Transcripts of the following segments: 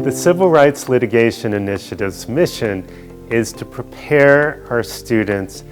The Civil Rights Litigation Initiative's mission is to prepare our students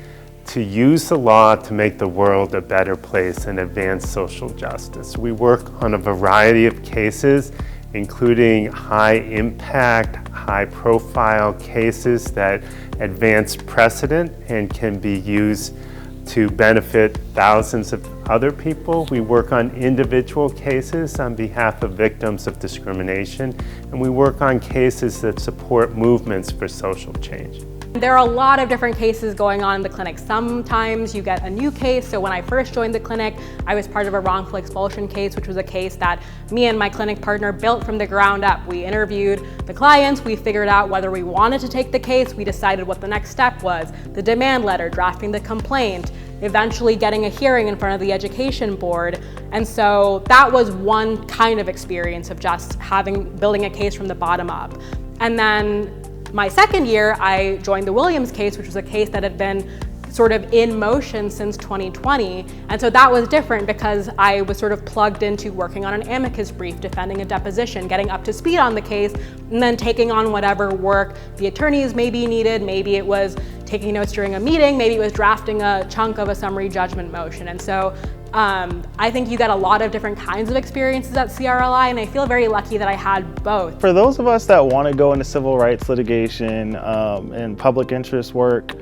to use the law to make the world a better place and advance social justice. We work on a variety of cases, including high-impact, high-profile cases that advance precedent and can be used to benefit thousands of other people. We work on individual cases on behalf of victims of discrimination, and we work on cases that support movements for social change. There are a lot of different cases going on in the clinic. Sometimes you get a new case. So when I first joined the clinic, I was part of a wrongful expulsion case, which was a case that me and my clinic partner built from the ground up. We interviewed the clients, we figured out whether we wanted to take the case, we decided what the next step was, the demand letter, drafting the complaint, eventually getting a hearing in front of the education board. And so that was one kind of experience of just building a case from the bottom up. And then my second year, I joined the Williams case, which was a case that had been sort of in motion since 2020. And so that was different because I was sort of plugged into working on an amicus brief, defending a deposition, getting up to speed on the case, and then taking on whatever work the attorneys maybe needed. Maybe it was taking notes during a meeting, maybe it was drafting a chunk of a summary judgment motion. And so I think you get a lot of different kinds of experiences at CRLI, and I feel very lucky that I had both. For those of us that want to go into civil rights litigation and public interest work,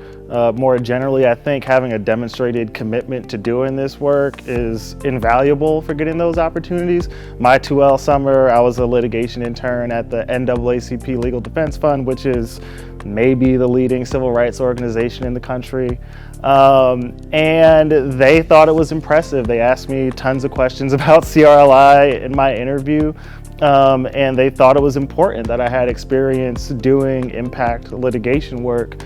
more generally, I think having a demonstrated commitment to doing this work is invaluable for getting those opportunities. My 2L summer, I was a litigation intern at the NAACP Legal Defense Fund, which is maybe the leading civil rights organization in the country. And they thought it was impressive. They asked me tons of questions about CRLI in my interview, and they thought it was important that I had experience doing impact litigation work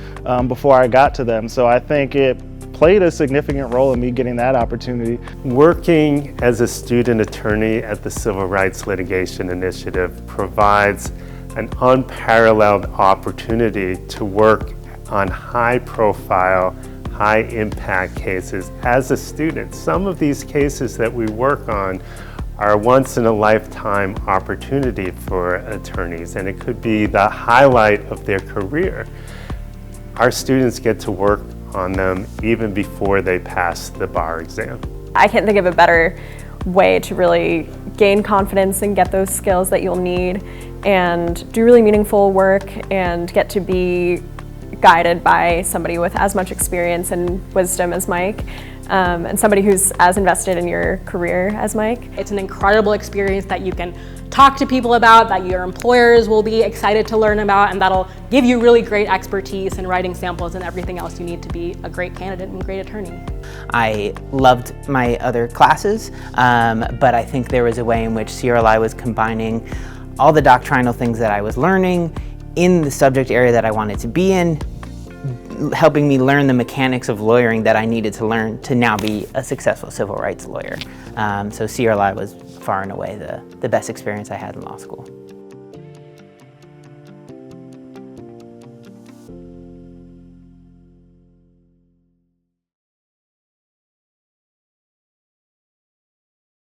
before I got to them. So I think it played a significant role in me getting that opportunity. Working as a student attorney at the Civil Rights Litigation Initiative provides an unparalleled opportunity to work on high-profile, high-impact cases as a student. Some of these cases that we work on are once-in-a-lifetime opportunity for attorneys, and it could be the highlight of their career. Our students get to work on them even before they pass the bar exam. I can't think of a better way to really gain confidence and get those skills that you'll need and do really meaningful work and get to be guided by somebody with as much experience and wisdom as Mike, and somebody who's as invested in your career as Mike. It's an incredible experience that you can talk to people about, that your employers will be excited to learn about, and that'll give you really great expertise in writing samples and everything else you need to be a great candidate and great attorney. I loved my other classes, but I think there was a way in which CRLI was combining all the doctrinal things that I was learning in the subject area that I wanted to be in, helping me learn the mechanics of lawyering that I needed to learn to now be a successful civil rights lawyer. So CRLI was far and away the best experience I had in law school.